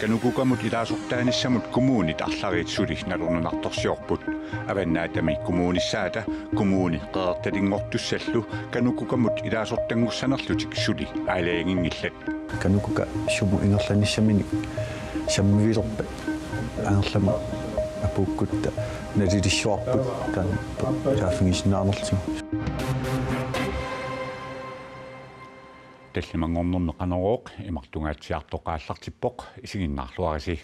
Kanukukamut ilaasortaanissamut kommunit allariitsuli nalununartorsiorput avannaatami kommunissaata kommuni qeertalingortussallu kanukukamut ilaasortangussanerlutik suli aalaangingillat kanukuka sumu ingerlanissamini sammivilerpa aangerlama apuukkutta nalilissuarput taan saafingisnaanertigu таллимангорнерне канарооq имартунгааtsiartoqaallartippoq isiginnaarluarisi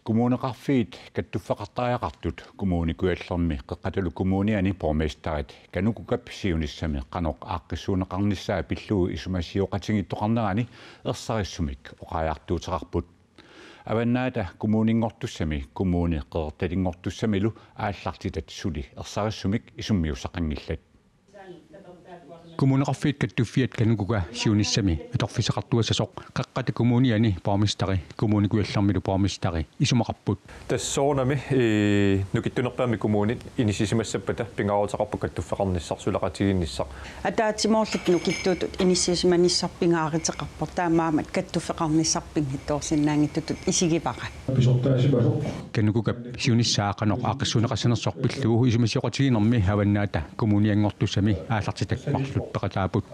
kommuneqarfiit kattuffaqartaajaqartut kommunikuallermi qeqqatalu kommuniani bormestarit kanukukap siunissami qanoq aaqqissuuneqarnissaa pilluu isumassiuqatingittoqarnerani erssarissumik oqaajartuuteqarput avannaata kommuningortussami kommuni qeertalingortussamilu aallartitat suli erssarissumik isummiussaqangillat kommuneqarfiit kattuffiat kanukuga siunissami atorfisaqartuassasoq qaqqata kommuniani bormestari kommunikuallermilu bormestari isumaqarput tassoornami nukittunerpaami kommunit inissisimassapata pingaarutaqarpu kattuffeqarnissarsulaqatiginnissaq атаатимоорлут нукиттуутут иниссисиманиссарпингааритеқарпор таамаамат каттуффеқарниссарпин хитторсиннаангиттутут исигипаqa kanukuga siunissaaqanoq aaqqissuuneqaссанерсоқ пиллуу исумассиоқатигинерми аваннаата kommuniangortussami aallartitakmarlut peqataaput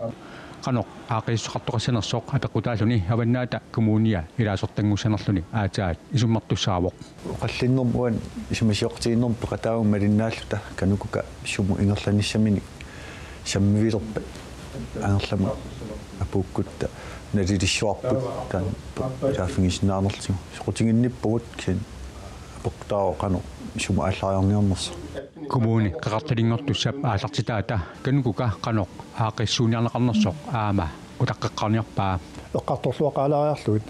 qanoq aaqiissoqartoqaссанерсоq апеқутаалуни аваннаата kommunia илаасортангуссанерлуни аатаат исуммартуссаавоқ qallinnermuan исумассиоqatiginnerm peqataavum malinnaалluta kanukuka sumu ingerlanissamini sammivilerpa aangerlama apuukkutta nalilissuarput taan saafingisnaanertigu soqutiginnippugut kin apoqtaaqano sumu ааллариорниорнерс kommuni qaqartalingortussap aallartitaata kanukuka qanoq aaqissuuniarneqarnersoq aama utaqqeqqarniarpaa эққарторлуақалаариарлуит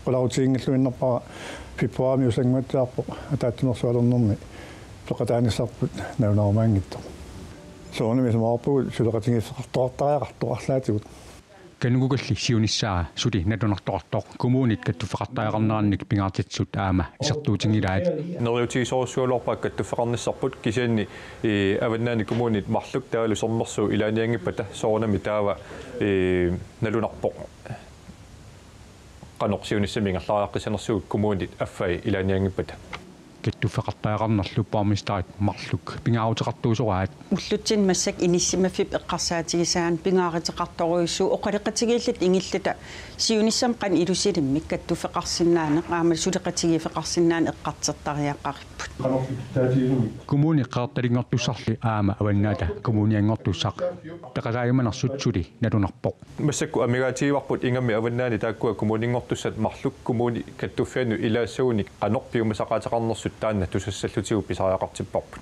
qulautiingilluinnerpara februari usangmatsaarpoq ataattunersualernерми peqataanisarput naunarmaangitto soonimi samaarpugul suleqatingiffeqartoqartariaqartoqарлаатигут kanukugalli siunissaa suli natunartoqartoq kommunit kattuffeqartaajaqarnerannik pingaartitsut aama isertuutingilaat neriutigisoorsualorpa kattuffeqarnissarput kisianni avannaani kommunit marluk taalu sermersu ilaaniangippata soornami taava nalunarpoq qanorsiunissami ngarlariaqqisanersugut kommunit affai ilaaniangippata kattuffeqartaajaqarnerlu bormestarit marluk pingaarutеқартуусораат уллутсин массак иниссимаффип эққарсаатигисаан пингааритеқарторуиссуу оқалеқатигииллат ингиллата сиуниссам қан илусилиммик каттуффеқарсинаанеқ аама сулеқатигифеқарсинаан эққартертариаққариппут kommuni qeertalingortussarli aama avannaata kommuniangortussaq peqalaayumanersutсули налунарпоq массакку амигаатигиварпут ингамми аваннаани тааккуа kommuningortussat marluk kommuni kattuffianu ilaassууник qanorpiumasaqaatеқарнерсут таанна тусассаллутигу писариақартиппарпут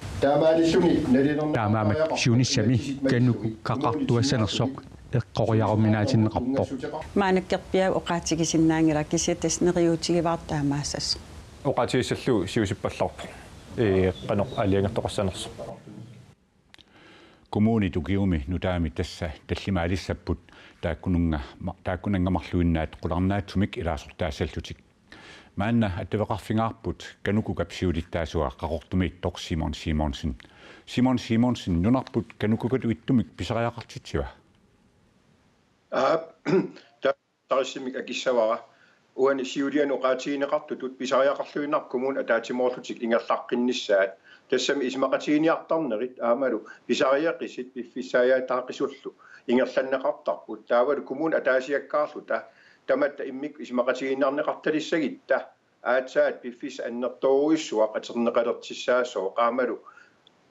таамаамат сиунissami каннуку қақартуассанерсоқ эққориаруминаатиннеқарпоқ маанаккерпиа оқаатигисиннаангила кисиатас нериутигиваартаамаассас оқаатигиссаллу сиусиппалларпу qanoq aliangertoqaссанерсо kommuni tukiumi nutaami tassa tallimaalissapput taakkunangamarluinnaat qularnaatsumik ilaasortaasallutik maanna attavaqarfingaarput kanukukapsiulittaasuqa qaqortumiit tor Simon Simonsen nunarput kanukukatu ittumik pisariaqartitsiva tarissimik akissavara uani siulian oqaatigineqartutut pisariaqarluinnar kommun ataatimoorlutik ingerlaqqinnissaat тассами исмақатигиниартарнерит аамалу писариаққисит пиффисааяатааққисуллу ингерланнеқартарпут таавалу коммун атаасиаккаарлута таматта иммик исмақатигиннарнеқарталиссагитта аатсаат пиффис аннерторуиссуақ атернеқалертиссаасоо qaamalu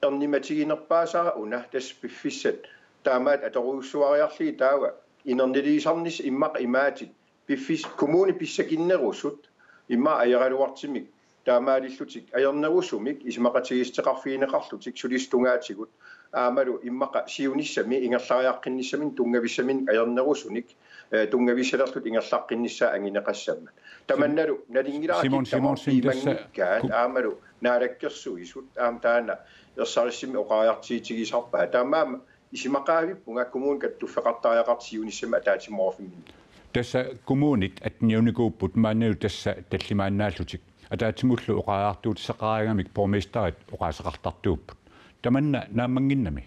эрниматигинерпаасара уна тас пиффиссат таамаат аторуиссуариарлии таава инернилисарнис иммақ имаатит пиффис коммуни писсакиннерусут имма аяралуартимик таамаалиллутик аернерусумик исмақатигистеқарфиинеқарлутик сулистунгаатигут аамалу иммақа сиунissami ингерлариаққиннissамин тунгависсамин аернерусуник тунгависсалерлут ингерлаққиннissaa ангинеқассамма таманналу налингилаақиттамаат аамалу наалаккерсуисут таана ерсариссими оқариартиитигисарпаа таамаама исимақаавиппунга коммун каттуффеқартариақарт сиунissami атаатимоофимми тасса коммунит атниунигууппут мааннау тасса таллимааннааллутик атаатимуллу оқариартуутисеқарингамик борместерит оқаасеқартартууппут таманна нааммангиннами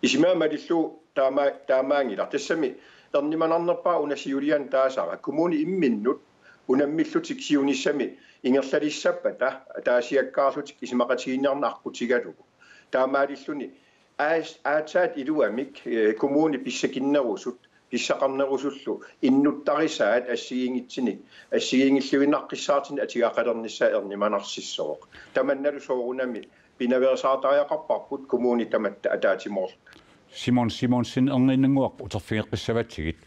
исимаамалиллу таамаангила тассами ernimanarnerpaa unasiulian taasara kommuni imminnut unammillutik siunissami ingerlalissappa taasiakkaarlutik isimaqatiginnarnaarqutigalugu taamaalilluni aataat iluamik kommuni pissakinnerusut pissaqarnerusullu innuttarisaat assigiingilluinnaqqissaartin atigaaqalernissaa ernimanarssissoq tamannalu soorunami pinaversaatariaqarparput kommuni tamatta ataatimorlu Simonsin erninnguaq uterfigeqqissavatigit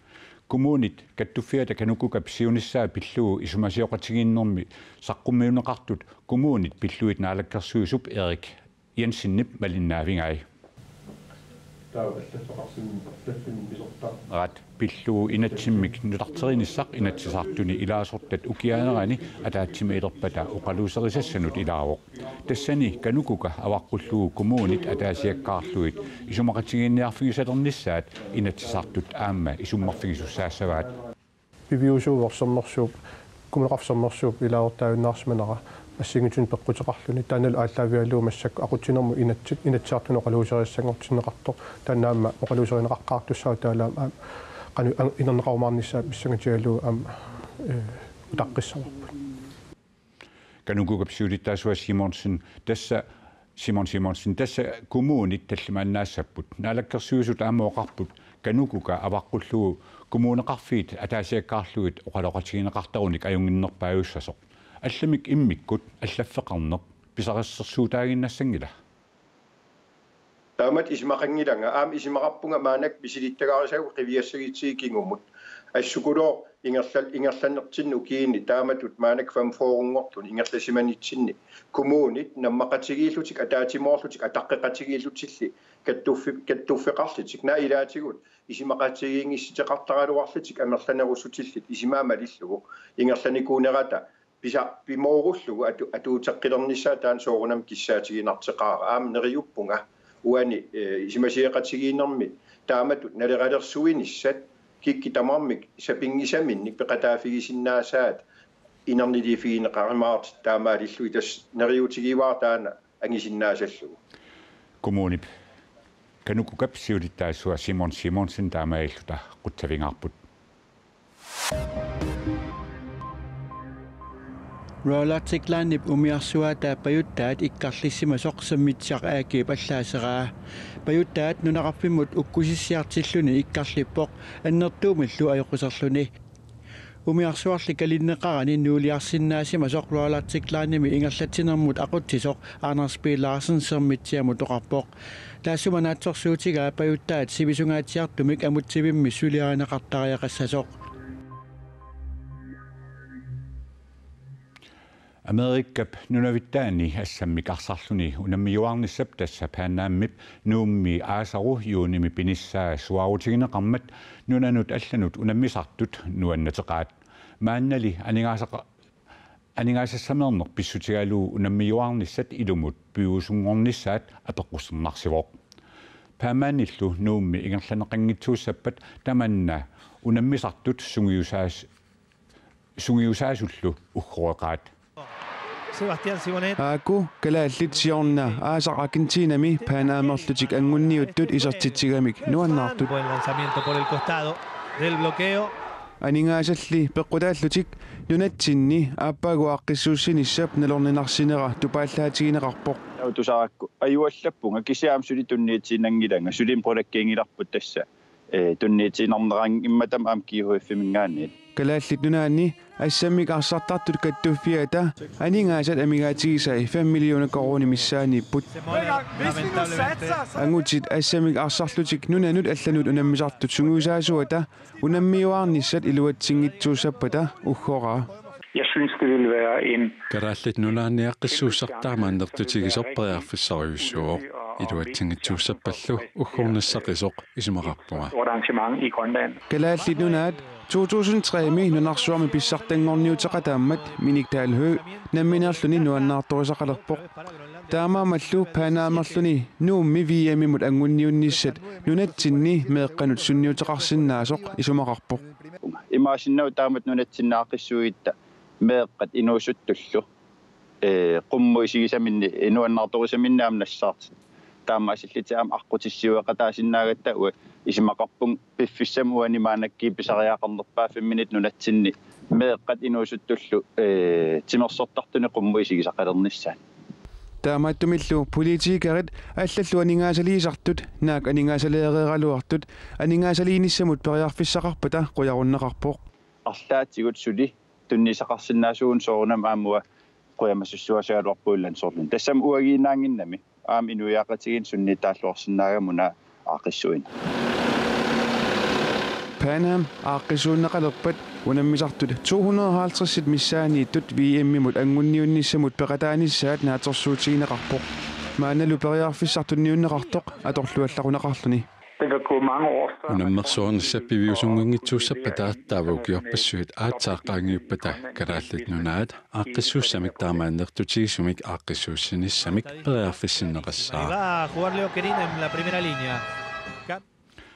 kommunit kattuffiata kanukuka psiunissaa pilluu isumasiоqatigiinnermi saqqummiuneqartut kommunit pilluit naalakkersuisup Erik Jensinnip malinnaavingai rat pilluu inatsimmik nutarterinissaq inatsisartuni ilaasortat ukiaanerani ataatsimeelerpata uqaluuserisassanut ilaaroq tassani kanukuka avaqqullugu kommunit ataasiakkaarluit isumaqatigiinniarfigisalernissaat inatsisartut aamma isummarfigisussaasavaat piviusuuversermersuup kumuleqarsermersuup ilaaortaavinnaarsimanera ассигитун пеккутеқарлуни таанал ааллаавиалуумассак aquttinermu inatsiartunu qaluuseriссангортинеқартор тааннаама оқалуусеринеқаққаартуссаа таалаама қану инернеқарумаарнissaа писсангатигалуу аама утаққиссаварпут канугукапсиулиттаасуа Simonsen тасса коммунит таллимааннаассаппут наалаккерсуусут аамаоқарпут канугука аваққуллугу коммунеқарфиит атаасиаккаарлугит оқалоқатигинеқартаруник аюнгиннерпааюссасоқ алламик иммиккут аллаффеқарнеқ писариссерсуутаагиннассангила таамат исмақангиланга аам исмақарпунга маанак писилиттагаарисагу қивиассагитсигикингуммут ассукулоо ингерланнертинну киини тааматут маанак фамфоорунгортун ингерласиманитсинни коммунит наммақатигииллутик атаатимоорлутик атаққеқатигииллутилли каттуффеқарлутик наилаатигут исмақатигиингисситеқартаралуарлутик амерланерусутиллит исимаамалиллугу ингерланикуунерата пимооруллугу атуутеққилернissaа таан соорунам киссаатигинартеқаара аам нериуппунга уани исимасиеқатигииннэрми тааматут налеқалерсуиниссат кикки тамармик сапингисаминник пеқатаафигисиннаасаат инернилифигинеқаримаарт таамаалиллуи тас нериутигиваа таана ангисиннаасаллугу коммунип канукукапсиулиттаасуа Simonsen таамаиллута қутсавингаарпут Roalatiklanip umiarsuata payuttaat ikkarlissimasoq sammitsiaq aakip allaaseraa payuttaat nunaqarpimut ukkusissiartilluni ikkarlippoq annertuumillu ajoquserluni umiarsuarli kalinneqarani nuuliarsinnaasimasoq roalatiklanimi ingerlatinermut aqutsisoq Anders B Larsen sermitsiamut oqarpoq taassumanaatorsuutigaa payuttaat sivisungaatiartumik amutsivimmi suliarineqartariaqassasoq Amerikkap nunavittaani assammik arsarluni unammiuarnissap tassa paannaammip nuummi aasaru yuunimi pinissaa suarutigineqarmat nunanut allanut unammisartut nuannateqaat maannali aningaasassamerneq pissutigaluu unammiuarnissat ilumut piusungornissaat apeqqussernarsivooq paamaanillu nuummi ingerlaneqanngitsuussappat tamanna unammisartut sungiusaasullu uggrueqaat Sebastián Simonet. Aku kalaallit siorna aasaqakintiinami paanaamerlutik angunniuttut isertitsigamik nuannaartut. Buen lanzamiento por el costado del bloqueo. Aningaasалли пеққутааллутик нунатсинни ааппаагуаққиссуусинissap налорнинарсинера тупааллаатигинеқарпоқ тусаракку аюаллаппунга кисиаам сулитунниитсинангиланга сулим продаккингиларпут тасса тунниитсинарнеран имматам аам киуффимингаанни kalaallit nunaanni assammik arsartartut kattuuffiata aningaasat amigaatigisai 5 miljoona koruni missaaniipput angutit assammik arsarlutik nunanut allanut unammisartut sunguusaasuata unammiuarnissat iluatsingitsuusappata uggora Jeg synes, det ville være en... Karallit nunaanniaqqissuusartaamaandertutigisoperiarfissariussuoq iluatsingitsuusappallu uggornissaqqisoq isimaqarpunga. Arrangement i Grønland. Kalaallit nunaat 2003 nunarsuarmi pissartangorniuteqataammat miniktalhø namminerluni nuannaartorisaqalerpoq taamaamallu paanaamerluni nuummi viamimut angunniunnissat nunatsinni meeqqanut sunniuteqarsinnaasoq isumaqarpoq imaasinnaw taamat nunatsinnaaqissuitta meeqqat inuusuttullu qummu isigisaminni nuannaartorisaminnaamnassaart таамаасиллитиам аққутиссуеқатаасиннаагатта уа исимақарпун пиффиссамуани маанакки писариаақарнерпаа 5 минут нунатсинни меэққат инуусуттуллу тимерсортартуни қумму исигисақалерниссаан таамааттумиллу политикерит аллаллу анингаасалиисартут наак анингаасалеэреералуартут анингаасалииниссамут периарфиссақарпата қуяруннеқарпоқ арлаатигут сули туннисақарсинаасуун соорунам аамуа қуямассуссуасаалуарпууллан соорлун тассам уагиинаангиннами аам инуяақатигин суннитааллуарсинаагамуна аақиссуин Panam ааққисууннеқалерпат унаммисартут 250 миссаанииттут VM-мут ангунниунниссамут пеқатааниссаат наатерсуутигинеқарпоқ maaнаlu периарфиссартунниуннеқартоқ аторлуалларунеқарлуни унаммерсуарниссаппивиусунгунгитсууссаппата таавукиорпассуит аатсааққаангиуппата карааллит нунаат ааққиссууссамик таамааннертутигисумик ааққиссууссиниссамик периарфиссиннеқассаа Va a jugar Leo Querina en la primera línea.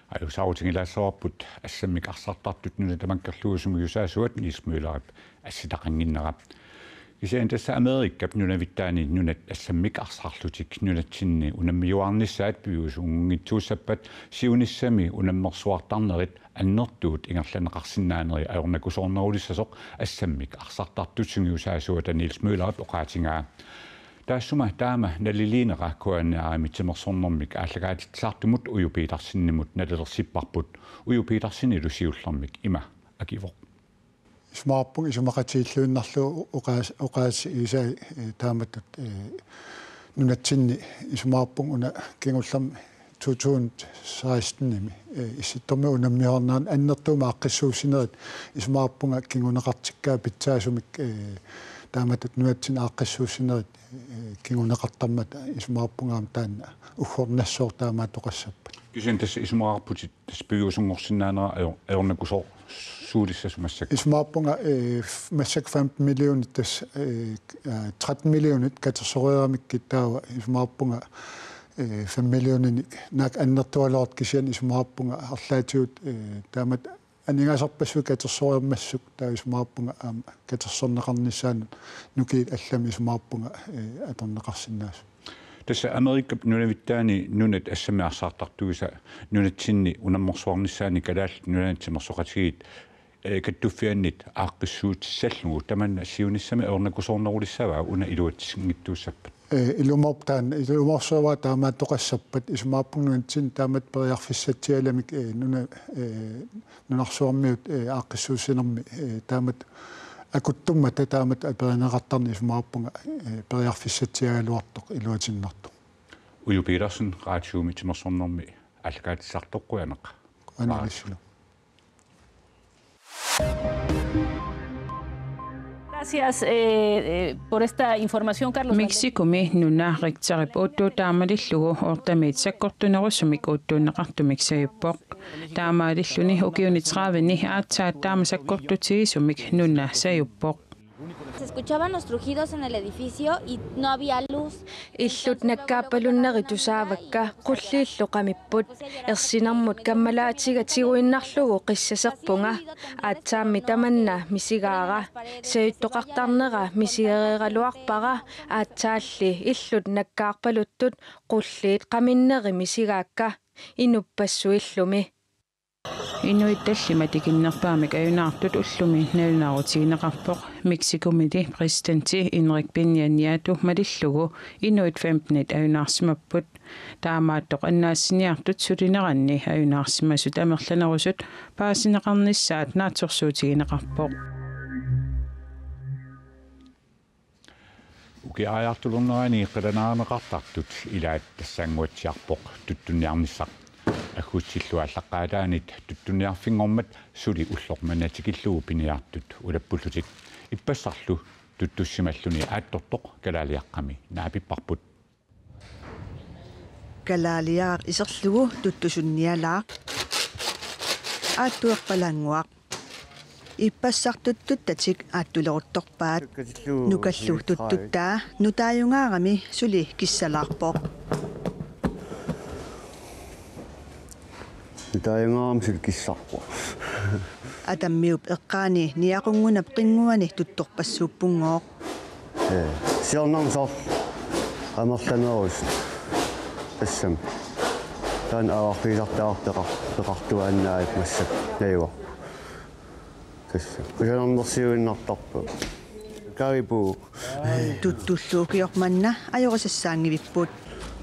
Аюсаутингилаассоорпут ассаммик арсартартут нуна таманкерлуусуму юсаасуат нисмуиларап асситақангиннерап кисаан тасса Америккап нунавиттаани нунат ассаммик арсарлутик нунатсинни унаммиуарниссаат пиусунгитсууссаппат сиуниссами унаммерсуартарнерит аннертуут ингерланеқарсинаанери аёрнакусоорнерулиссасоқ ассаммик арсартартутсунгу юсаасуата нисмуиларап оқаатингаа таассума таама налилиинера куанааами тимерсорнэрмик ааллагаатитсаартумут уюпиитарсиннимут налелерсиппарпут уюпиитарсинилу сиуллэрмик има акивоқ исмаарпун исумақатииллуиннарлу оqaas исаа тааматтут нунатсинни исмаарпун уна кингуллам 2016-ними исситторми унаммиорнаан аннертуума аққиссуусинерит исмаарпунга кингунеқартиккаа питсаасумик тааматтут нуатсин аққиссуусинерит кингунеқартармат исмаарпунгаам таанна уггорнассоор таамаа тоқассаппа кисен тас исмаарпутит тас пиусунгорсинаанера аёрнакусоо суулиссасумассак исмаарпунга массак 15 миллионит тас 13 миллионит катерсориерамикки таава исмаарпунга 5 миллионини наак аннертуалерат кисиан исмаарпунга арлаатиут таамат анингаасарпассу катерсориермассук таа исмаарпунга аама катерсорнеқарниссаанут нукиит аллами исмаарпунга аторнеқарсинаасу тасса Америккап нунавиттаани нунат ассамиарсаартартугиса нунатсинни унаммерсуарниссаани калаалл нунатсимерсоқатигит каттуффианнит ааққиссуутиссаллугу таманна сиуниссами аёрнакусоорнерулиссаваа уна илуатсингиттууссаппат илуморптаан илуморсуава таамаа тоқассаппат исмаарпунгуантсин таамат периарфиссатсиаламик нунарсуармиут ааққиссуусинерми таамат акуттумма таамат аперинеқартарни исмаарпунга периарфиссатсиагалуартоқ илуатиннартоқ уюпилерсен раатиуми тимерсорнерми аллагаатиссартоққуянеқ аналиссуна Gracias por esta información, Carlos. Mexico me nuna rektarip otto taamalillugu ortamiit sakkortunerusumik uttuunneqartumik sayuppoq taamalilluni ukiuni 30 aatsaat taamasakkortutigisumik nunna sayuppoq Se escuchaban los trujidos en el edificio y no había luz. Illut nakkaapalunneritusaavakka qullilluqamipput ersinarmut kammalaatigatiguinnarlugu qissaserpunga aatsaammi tamanna misigaara sayuttoqartarnera misigereeraluarpara aatsaalli illut nakkaarpaluttut qulliit qaminneri misigaakka inupassuillumi Inuitallimatikinnerpaamik ayunaartut ullumi nalunarutigineqarpoq Mexico-miti presidentti Enrique Peña Nieto malillugu inuit 15 ayunaarsimapput taamaattoq annaassiniartut sulineranni ayunaarsimasut amerlanerusut paasineqarnissaat naatsorsuutigineqarpoq ukiajartulunnerani qilanaarneqartartut ilaat tassanguatsiarpoq tuttunniarnissaq аггутсиллуаллаққаалаанит туттуниарфингормат сули уллорманаатикиллугу пиниартут улаппуллутик иппассарлу туттуссималлуни ааттортоқ калаалиаққами наапиппарпут калаалиаар исерлугу туттусунниалаа ааттуэқпалангуақ иппассартуттут татик ааттулерутторпаат нукаллу туттуттаа нутааюнгаарами сули киссалаарпоқ таянгаам силкиссарпу атаммиуп эққаани ниақунгунап қингуани тутторпассууппунгоо сиорнарсор амерланерус тассам таан аварфилартаартеқартуаннаайк массак наива тасса кусанернерсиуиннартарпу карибу туттуллуукиорманна ajorисассаангивиппут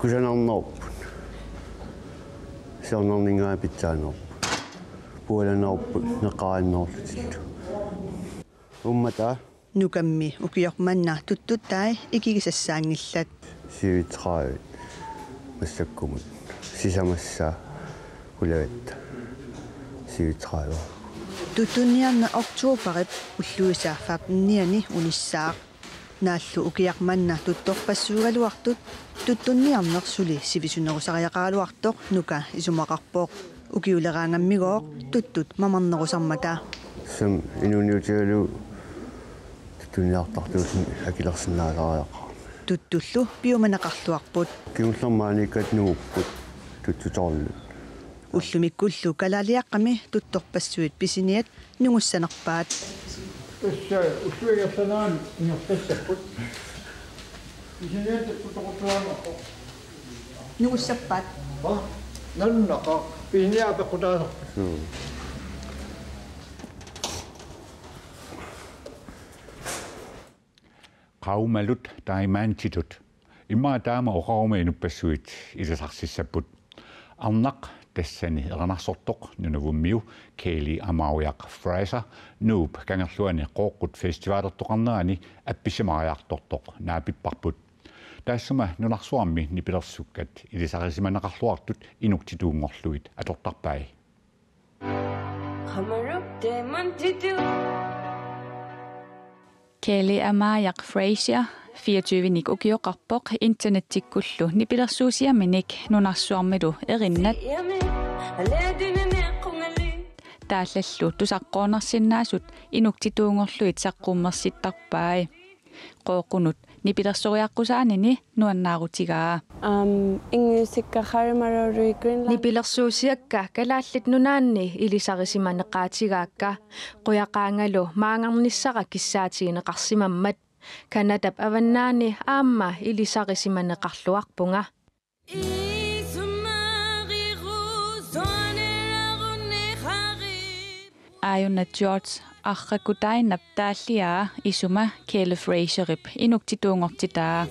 кусанернерпут сиорнернингаа питсаанерпу пуаланерпут неқааннерлутиллу уммата нукамми укиорманна туттуттай икигисассаангиллат сивитраавит массаккумут сисамассаа улаватта сивитраава тутунниарна октуупарип уллуисааффаап ниани униссаақ нааллу укиарманна тутторпассуугалуартут туттунниарнерсули сивисунерусариақаалуартоқ нука исумақарпоқ укиулераангаммигоо туттут мамарнерусармата сам инуниутигалу туттунниартартуусин акилерсинаалариаqa туттуллу пиуманақарлуарпут киуллермааникат нууппут туттуторлу уллумиккуллу калаалиаққами тутторпассуит писиниат нугуссанерпаат тасса уллуигерсанаан ингертассаппут писиниат тутторпаанеққо нугуссаппаат наннақа писиниаапеққутаасерпут qaumalut taimaantitut imma taama oqarume inupassuit ilasarssissaput arnaq tassani eranarsortoq nunavummiu Kelly Amauiaq Fraser noob kangerluani qoqqut festivalertoqarnaani appisimariartortoq naapipparput taassuma nunarsuarmi nipilersukkat ilisarisimanaqarluartut inuktituungorluit atortarpai Kelly Amauiaq Fraser 24 ukioqarpoq internettikkullu nipilersuusiaminik nunarsuarmilu erinnat taallallu tusaqqoonarsinnaasut inuktituungorluit saqqummersittарпаи qooqunut nipilersoriaqqusaanini nuannaarutigaa nipilersuusiakka kalaallit nunaanni ilisarisimaneqaatigaakka quyaqaangalu maangarnissara kissaatigineqarsimammat kanadap avannaani aamma ilisarisimaneqarluarpunga Ayuna George arrakutainap taalliaa isuma Kelly Fraserip inuktituungortitaa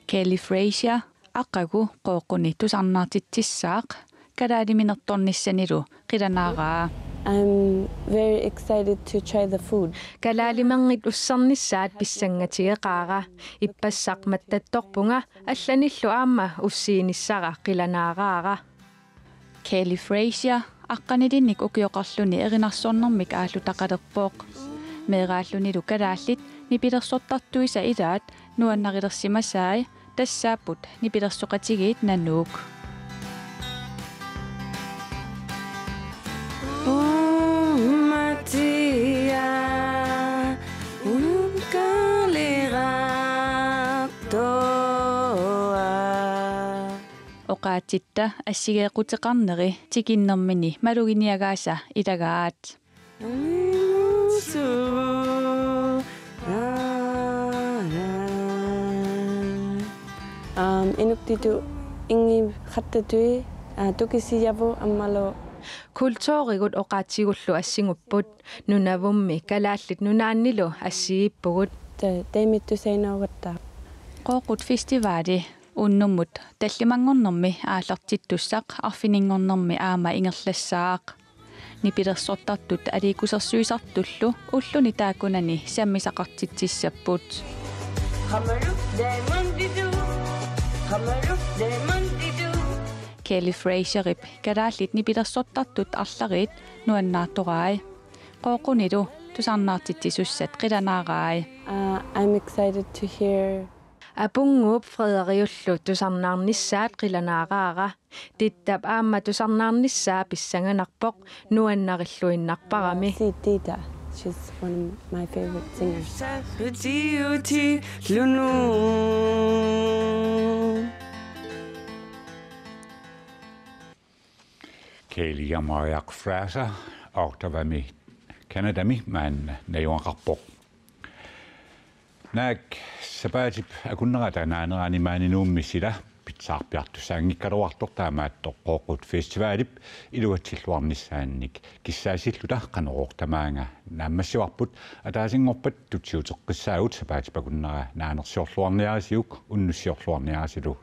Kelly Fraser aqagu qooquni tusarnaartittissaaq kalaaliminерторнissanilu qilanaaraa I'm very excited to try the food. Kalaalimangit ussarnissaat pissangatigeqaaga ippassaqmattattorpunga allanillu aamma ussiinissara qilanaaraaga Kelly Fraser aqqanilinnik ukioqarluni erinarsornermik aallutaqalerpooq meeraallunilu kalaallit nipilersortartuisa ilaat nuannarilersimasaai tassaaput nipilersoqatigiit nanuuk oqaatitta assigeequtеqarneri tikinnermini maluginiagaasa ilagaat inuktitu ingi khattatui tukisiyavu ammalo kultuurigut oqaatigullu assingupput nunavummi kalaallit nunaannilu assiippugut taimittusainorgatta qooqut festivali unnumut tallimangornermi aallartittussaq arfiningornermi aama ingerlassaaq nipilersortartut aliikusersuisartullu ulluni taakunani sammisaqartitsissapput Kelly Fraserip kalaallit nipilersortartut arlarit nuannaartoraai qooqunilu tusarnaartitsisussat qilanaaraai I'm excited to hear Apunguup Frederiullu tusarnaarnissaat qilanaaraara tittap aamma tusarnaarnissaa pissanganarpoq nuannarilluinnarparami Tita she's one of my favorite singers Kelly Amauiaq Fraser ortavami Canadami man najuanqarpoq naak Sabaatip akunnarata naaneraani maaninuummisila pitsaarpiartussaangikkaluartor taamaattoq qooqut festivalip iluatsilluarnissaannik kissaasilluta qaneroortamaanga naammassiuarput ataasingorpat tutsiuteqqissaagut sabaatip akunnara naanersiorluarniarasiuk unnussiorluarniarasilu